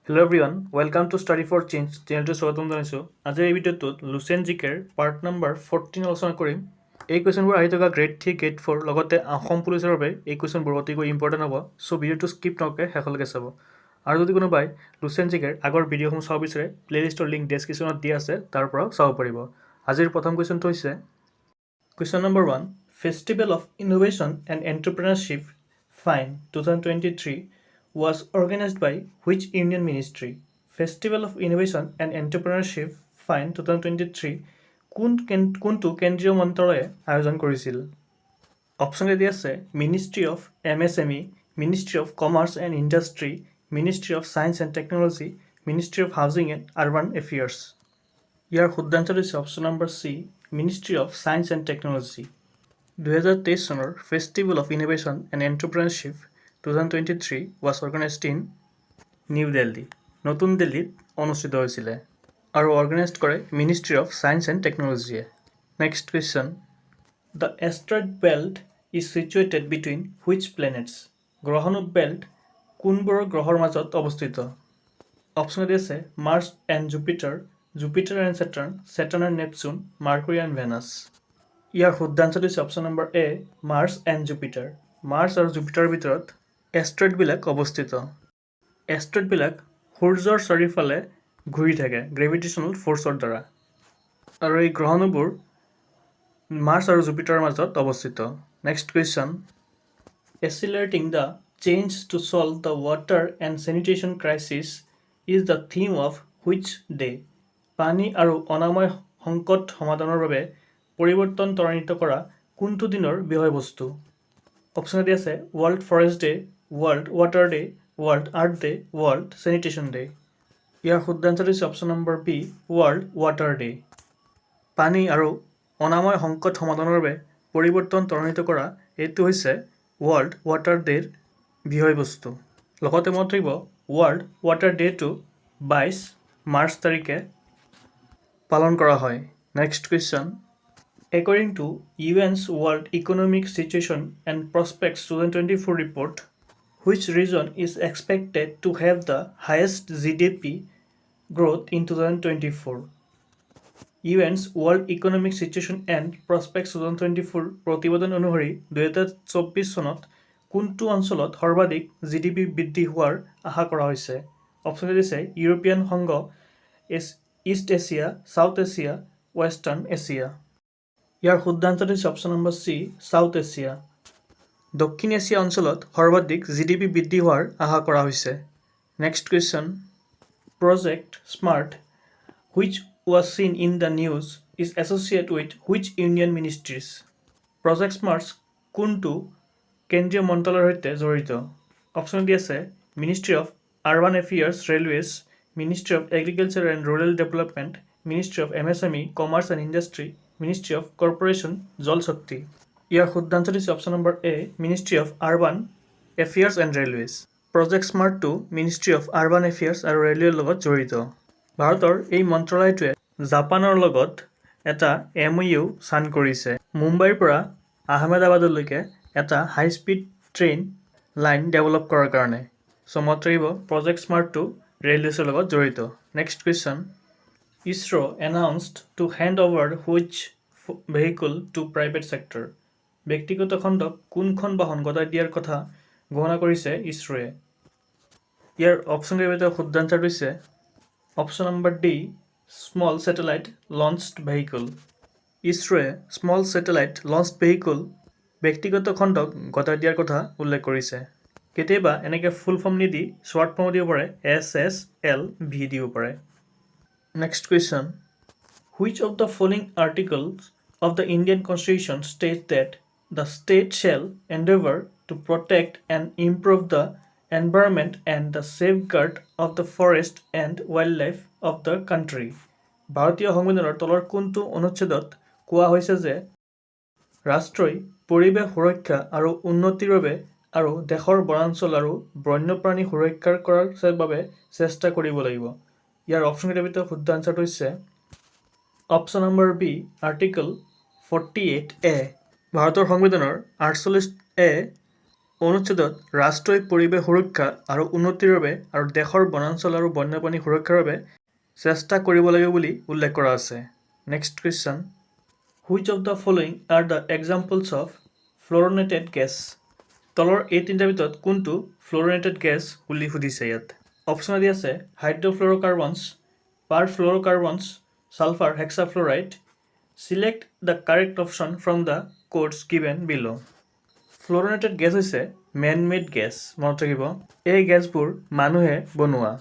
Hello everyone, welcome to Study for Change চেনেলটো স্বাগতম জনাইছোঁ। আজিৰ এই ভিডিঅ'টোত লুচেন জিকেৰ পাৰ্ট নম্বৰ 14 আলোচনা কৰিম। এই কুৱেশ্যনবোৰ আহি থকা গ্ৰেড 3, গ্ৰেড 4 লগতে অসম পুলিচৰ বাবে এই কুৱেশ্যনবোৰ অতিকৈ ইম্পৰ্টেণ্ট হ'ব। চ' ভিডিঅ'টো স্কিপ নকৰাকৈ শেষলৈকে চাব। আৰু যদি কোনোবাই লুচেন জিকেৰ আগৰ ভিডিঅ'সমূহ চাব বিচাৰে, প্লেলিষ্টৰ লিংক ডেছক্ৰিপশ্যনত দিয়া আছে, তাৰ পৰাও চাব পাৰিব। আজিৰ প্ৰথম কুৱেশ্যনটো হৈছে question number 1, Festival of Innovation and Entrepreneurship FINE 2023 was organized by which Union Ministry? Festival of Innovation and Entrepreneurship Fine 2023 কোনটো কেন্দ্ৰীয় মন্ত্ৰালয়ে আয়োজন কৰিছিল? অপশ্যন এ আছে ministry of MSME, Ministry of Commerce and industry, ministry of Science and Technology, Ministry of Housing and Urban Affairs. ইয়াৰ শুদ্ধ answer হৈছে option number C, Ministry of Science and Technology. 2023 চনৰ Festival of Innovation and Entrepreneurship 2023 was organized in New Delhi, নতুন দিল্লীত অনুষ্ঠিত হৈছিলে আৰু organise কৰে মিনিষ্ট্ৰী অফ ছায়েন্স এণ্ড টেকনলজিয়ে। Next question, the asteroid belt is situated between which planets? গ্ৰহাণু belt কোনবোৰ গ্ৰহৰ মাজত অৱস্থিত? অপশ্যন এ আছে Mars and Jupiter, Jupiter and Saturn, Saturn and Neptune, Mercury and Venus. ইয়াৰ শুদ্ধ আনচাৰ হৈছে option number A, Mars and Jupiter. Mars আৰু জুপিটাৰৰ ভিতৰত এষ্ট্ৰইডবিলাক অৱস্থিত। এষ্ট্ৰইডবিলাক সূৰ্যৰ চাৰিওফালে ঘূৰি থাকে গ্ৰেভিটেশ্যনেল ফ'ৰ্চৰ দ্বাৰা, আৰু এই গ্ৰহাণুবোৰ মাৰ্চ আৰু জুপিটাৰৰ মাজত অৱস্থিত। Next question, accelerating the change to solve the water and sanitation crisis is the theme of which day? পানী আৰু অনাময় সংকট সমাধানৰ বাবে পৰিৱৰ্তন ত্বৰান্বিত কৰা কোনটো দিনৰ বিষয়বস্তু? অপশ্যন এ আছে World Forest Day, World Water Day, World Earth Day, World Sanitation Day. ইয়াৰ শুদ্ধ আনচাৰ হৈছে option number B, World Water Day. পানী আৰু অনাময় সংকট সমাধানৰ বাবে পৰিৱৰ্তন ত্বৰান্বিত কৰা এইটো হৈছে ৱৰ্ল্ড ৱাটাৰ ডেৰ বিষয়বস্তু। লগতে মনত ৰাখিব ৱৰ্ল্ড ৱাটাৰ ডেটো 22 মাৰ্চ তাৰিখে পালন কৰা হয়। Next question, according to UN's World Economic Situation and Prospects 2024 report, which region is expected to have the highest GDP growth in 2024? UN's World Economic Situation and Prospects 2024 প্ৰতিবেদন অনুসৰি 2024 চনত কোনটো অঞ্চলত সৰ্বাধিক GDP বৃদ্ধি হোৱাৰ আশা কৰা হৈছে? অপশ্যন এ দিছে ইউৰোপীয়ান সংঘ, East Asia, South Asia, Western Asia. ইয়াৰ শুদ্ধ আনচাৰ হৈছে option number C, South Asia. দক্ষিণ এছিয়া অঞ্চলত সৰ্বাধিক GDP বৃদ্ধি হোৱাৰ আশা কৰা হৈছে। Next question, Project Smart which was seen in the news is associated with which union ministries? Project smart কোনটো কেন্দ্ৰীয় মন্ত্ৰালয়ৰ সৈতে জড়িত? অপশ্যন ডি আছে ministry of urban affairs railways, ministry of agriculture and rural development, ministry of MSME commerce and industry, ministry of corporation Jal Shakti. ইয়াৰ শুদ্ধ answer হৈছে option number A, ministry of urban affairs and railways. Project স্মাৰ্টটো ministry of urban affairs আৰু ৰেলৱেৰ লগত জড়িত। ভাৰতৰ এই মন্ত্ৰালয়টোৱে জাপানৰ লগত এটা MOU চাইন কৰিছে মুম্বাইৰ পৰা আহমেদাবাদলৈকে এটা হাই স্পীড ট্ৰেইন লাইন ডেভেলপ কৰাৰ কাৰণে। চ' মনত ৰাখিব প্ৰজেক্ট স্মাৰ্টটো ৰেলৱেজৰ লগত জড়িত। Next question, ISRO' announced to hand over which vehicle to private sector? ব্যক্তিগত খণ্ডক কোনখন বাহন গতাই দিয়াৰ কথা ঘোষণা কৰিছে ইছৰ'য়ে? ইয়াৰ অপশ্যন কেইটা শুদ্ধ আনচাৰ হৈছে option number D, small satellite launched vehicle. ইছৰ'য়ে স্মল ছেটেলাইট লঞ্চড ভেহিকল ব্যক্তিগত খণ্ডক গতাই দিয়াৰ কথা উল্লেখ কৰিছে। কেতিয়াবা এনেকৈ ফুল ফৰ্ম নিদি শ্বৰ্ট ফৰ্ম দিব পাৰে, SSLV দিব পাৰে। Next question, which of the following articles of the Indian Constitution states that the state shall endeavor to protect and improve the environment and the safeguard of the forest and wildlife of the country? ভাৰতীয় সংবিধানৰ তলৰ কোনটো অনুচ্ছেদত কোৱা হৈছে যে ৰাষ্ট্ৰই পৰিৱেশ সুৰক্ষা আৰু উন্নতিৰ বাবে আৰু দেশৰ বনাঞ্চল আৰু বন্যপ্ৰাণী সুৰক্ষা কৰাৰ বাবে চেষ্টা কৰিব লাগিব? ইয়াৰ অপশ্যন কেইটাৰ ভিতৰত শুদ্ধ আনচাৰটো হৈছে option number B, article 48A। ভাৰতৰ সংবিধানৰ 48A অনুচ্ছেদত ৰাষ্ট্ৰই পৰিৱেশ সুৰক্ষা আৰু উন্নতিৰ বাবে আৰু দেশৰ বনাঞ্চল আৰু বন্যপ্ৰাণী সুৰক্ষাৰ বাবে চেষ্টা কৰিব লাগিব বুলি উল্লেখ কৰা আছে। Next question, which of the following are the examples of fluorinated gas? তলৰ এই তিনিটাৰ ভিতৰত কোনটো ফ্ল'ৰনেটেড গেছ বুলি সুধিছে ইয়াত। অপশ্যন দি আছে hydrofluorocarbons, perfluorocarbons, sulphur hexafluoride. Select the correct option from the codes given below'. Fluorinated gas হৈছে মেন মেড গেছ। মনত ৰাখিব, এই গেছবোৰ মানুহে বনোৱা।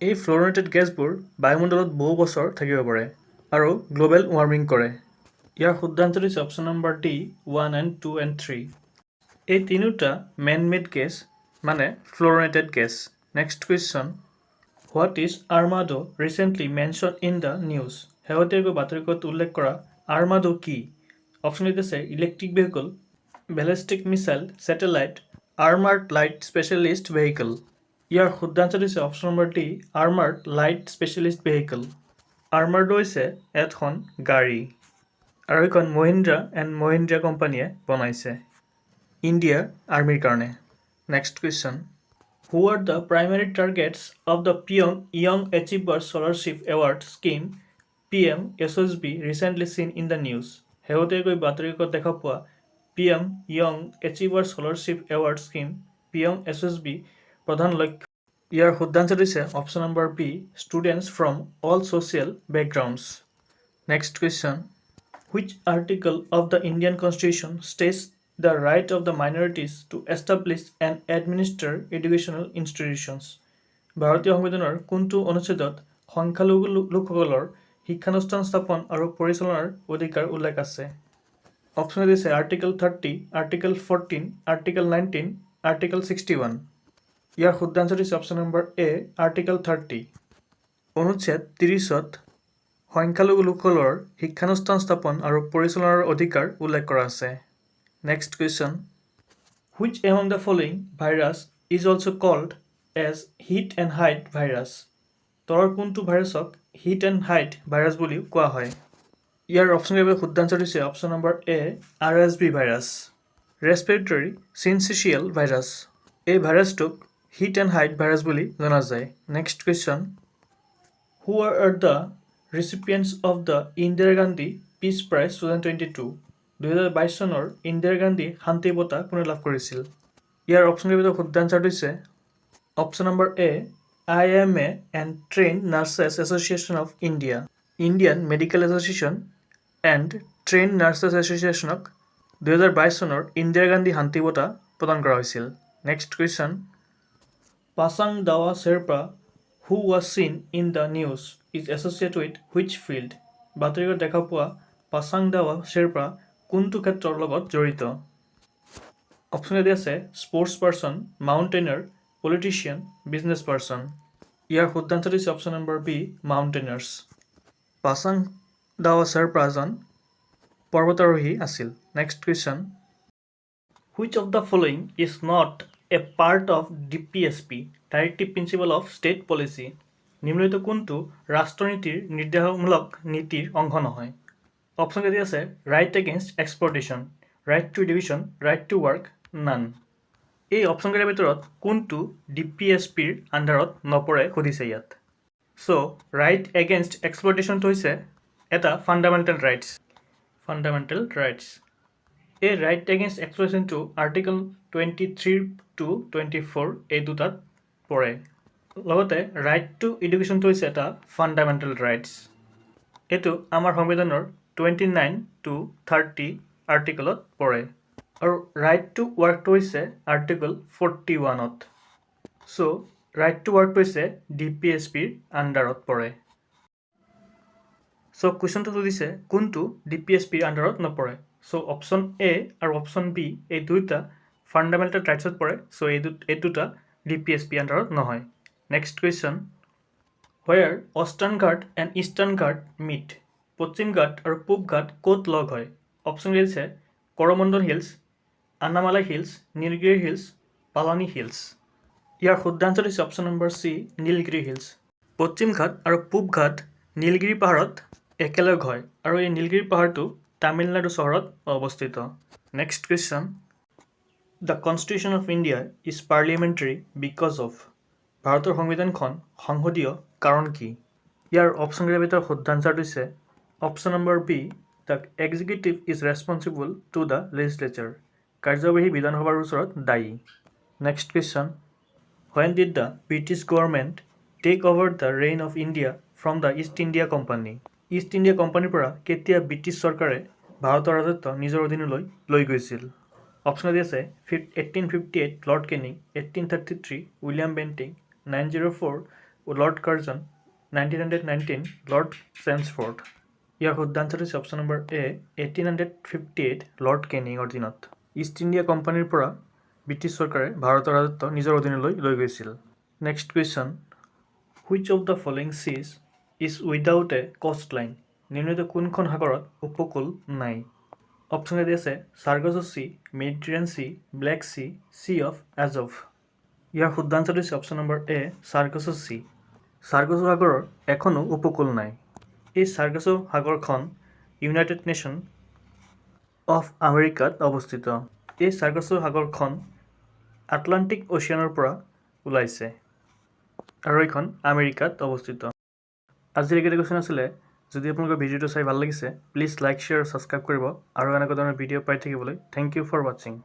এই ফ্ল'ৰনেটেড গেছবোৰ বায়ুমণ্ডলত বহু বছৰ থাকিব পাৰে আৰু গ্ল'বেল ৱাৰ্মিং কৰে। ইয়াৰ শুদ্ধান্ত দিছে option number D 1 and 2 and 3। এই তিনিওটা মেন মেড গেছ মানে fluorinated gas. Next question, what is Armado recently mentioned in the news? শেহতীয়াকৈ বাতৰিকাকতত উল্লেখ কৰা আৰ্মাডো কি? অপশ্যন দিছে electric vehicle, ballistic missile, satellite, armoured light specialist vehicle. ইয়াৰ শুদ্ধান্ত দিছে option number D armoured light specialist vehicle. Armado হৈছে এখন গাড়ী আৰু এইখন মহিন্দ্ৰা এণ্ড মহিন্দ্ৰা কোম্পানীয়ে বনাইছে ইণ্ডিয়াৰ আৰ্মীৰ কাৰণে। Next question, who are the primary targets of the PM young achievers scholarship award scheme PMSSB recently seen in the news? শেহতীয়াকৈ বাতৰিকাকতত দেখা পোৱা PM young achievers scholarship award scheme PMSSB প্ৰধান লক্ষ্য। ইয়াৰ শুদ্ধান্ত দিছে option number B students from all social backgrounds. Next question, which article of the Indian constitution states the right of the minorities to establish and administer educational institutions? ভাৰতীয় সংবিধানৰ কোনটো অনুচ্ছেদত সংখ্যালঘু লোকসকলৰ শিক্ষানুষ্ঠান স্থাপন আৰু পৰিচালনাৰ অধিকাৰ উল্লেখ আছে? অপশ্যন দিছে আৰ্টিকল 30, আৰ্টিকল 14, আৰ্টিকল 19, আৰ্টিকল 61। ইয়াৰ শুদ্ধান্ত দিছে অপশ্যন নম্বৰ এ আৰ্টিকল 30। অনুচ্ছেদ 30ত সংখ্যালঘু লোকসকলৰ শিক্ষানুষ্ঠান স্থাপন আৰু পৰিচালনাৰ অধিকাৰ উল্লেখ কৰা আছে। Next question, which among the following virus is also' called as hit and height virus? তলৰ কোনটো ভাইৰাছক হিট এণ্ড হাইট ভাইৰাছ বুলিও কোৱা হয়? ইয়াৰ অপশ্যনৰ বাবে শুদ্ধান্ত দিছে option number A RSV virus, respiratory syncytial virus. এই ভাইৰাছটোক হিট এণ্ড হাইট ভাইৰাছ বুলি জনা যায়। Next question, who are the recipients of the Indira Gandhi peace prize 2022? 2022 চনৰ ইন্দিৰা গান্ধী শান্তি বঁটা কোনে লাভ কৰিছিল? ইয়াৰ অপশ্যনৰ ভিতৰত শুদ্ধান্ত দিছে option number A IMA and train nurses association of India. Indian medical association and train nurses এছ'চিয়েশ্যনক 2022 চনৰ ইন্দিৰা গান্ধী শান্তি বঁটা প্ৰদান কৰা হৈছিল। Next question, Pasang Dawa Sherpa who was seen in the news is associated with which field? বাতৰিকাকতত দেখা পোৱা পাছাং দাৱা শ্বেৰপা কোনটো ক্ষেত্ৰৰ লগত জড়িত? অপশ্যন দি আছে sports person, mountaineer, politician, business person. ইয়াৰ শুদ্ধান্ত দিছে option number B mountaineers. Pasang Dawa Sherpa এজন পৰ্বতাৰোহী আছিল। Next question, which of the following is not a part of DPSP directive principle of state policy? নিম্নলিখিত কোনটো ৰাষ্ট্ৰনীতিৰ নিৰ্দেশমূলক নীতিৰ অংশ নহয়? অপশ্যন দি আছে right against exploitation, right to education, right to work, none. এই অপশ্যনকেইটাৰ ভিতৰত কোনটো DPSPৰ আণ্ডাৰত নপৰে সুধিছে ইয়াত। চ' ৰাইট এগেইনষ্ট এক্সপ্লটেশ্যনটো হৈছে এটা ফাণ্ডামেণ্টেল ৰাইটছ। Fundamental rights. এই ৰাইট এগেইনষ্ট এক্সপ্লটেশ্যনটো আৰ্টিকল 23 to 24 এই দুটাত পৰে। লগতে ৰাইট টু এডুকেশ্যনটো হৈছে এটা ফাণ্ডামেণ্টেল ৰাইটছ। এইটো আমাৰ সংবিধানৰ 29 to 30 আৰ্টিকলত পৰে আৰু ৰাইট টু ৱৰ্কটো হৈছে আৰ্টিকল 41ত। চ' ৰাইট টু ৱৰ্কটো হৈছে DPSPৰ আণ্ডাৰত পৰে। চ' কুৱেশ্যনটো সুধিছে কোনটো DPSPৰ আণ্ডাৰত নপৰে? চ' অপশ্যন এ আৰু অপশ্যন বি এই দুয়োটা ফাণ্ডামেণ্টেল ৰাইটছত পৰে। চ' এই দুটা DPSP আণ্ডাৰত নহয়। নেক্সট কুৱেশ্যন, হোৱেৰ ৱেষ্টাৰ্ণ ঘাট এণ্ড ইষ্টাৰ্ণ ঘাট মিট? পশ্চিম ঘাট আৰু পূব ঘাট ক'ত লগ হয়? অপশ্যন দিছে Coromandel hills, Anamalai hills, Nilgiri hills, Palani hills. ইয়াৰ শুদ্ধান্ত দিছে option number C Nilgiri hills. পশ্চিম ঘাট আৰু পূব ঘাট নীলগিৰি পাহাৰত একেলগ হয় আৰু এই নীলগিৰি পাহাৰটো তামিলনাডু চহৰত অৱস্থিত। Next question, the constitution of India is parliamentary because of ভাৰতৰ সংবিধানখন সংসদীয় কাৰণ কি ইয়াৰ অপশ্যনকেইটাৰ ভিতৰত শুদ্ধ আনচাৰটো হৈছে option number B the executive is responsible to the legislature কাৰ্যবাহী বিধানসভাৰ ওচৰত দায়ী next question When did the British government take over the reign of India from the East India Company? East India Companyৰ পৰা কেতিয়া ব্ৰিটিছ চৰকাৰে ভাৰতৰ ৰাজত্ব নিজৰ অধীনলৈ লৈ গৈছিল অপশ্যন আছে 1858 lord Canning 1833 William Bentinck 904 lord Curzon 1919 lord Chelmsford ইয়াৰ শুদ্ধ আনচাৰ হৈছে অপশ্যন নম্বৰ এ 1858 লৰ্ড কেনিঙৰ দিনত ইষ্ট ইণ্ডিয়া কোম্পানীৰ পৰা ব্ৰিটিছ চৰকাৰে ভাৰতৰ ৰাজত্ব নিজৰ অধীনলৈ লৈ গৈছিল next question which of the following cheese is without a কষ্ট লাইন নিম্নলিখিত কোনখন সাগৰত উপকূল নাই অপশ্যন এ আছে Sargasso Sea Mediterranean Sea Black Sea Sea of Azov ইয়াৰ শুদ্ধ আনচাৰটো হৈছে option number A Sargasso Sea Sargasso সাগৰৰ এখনো উপকূল নাই এই সাৰ্গাছ সাগৰখন ইউনাইটেড নেশ্যন অফ আমেৰিকাত অৱস্থিত এই সাৰ্গাছ সাগৰখন আটলাণ্টিক অ'চিয়ানৰ পৰা ওলাইছে আৰু এইখন আমেৰিকাত অৱস্থিত আজিৰ এইকেইটা কুৱেশ্যন আছিলে যদি আপোনালোকৰ ভিডিঅ'টো চাই ভাল লাগিছে প্লিজ লাইক শ্বেয়াৰ আৰু ছাবস্ক্ৰাইব কৰিব আৰু এনেকুৱা ধৰণৰ ভিডিঅ' পাই থাকিবলৈ থেংক ইউ ফৰ ৱাচিং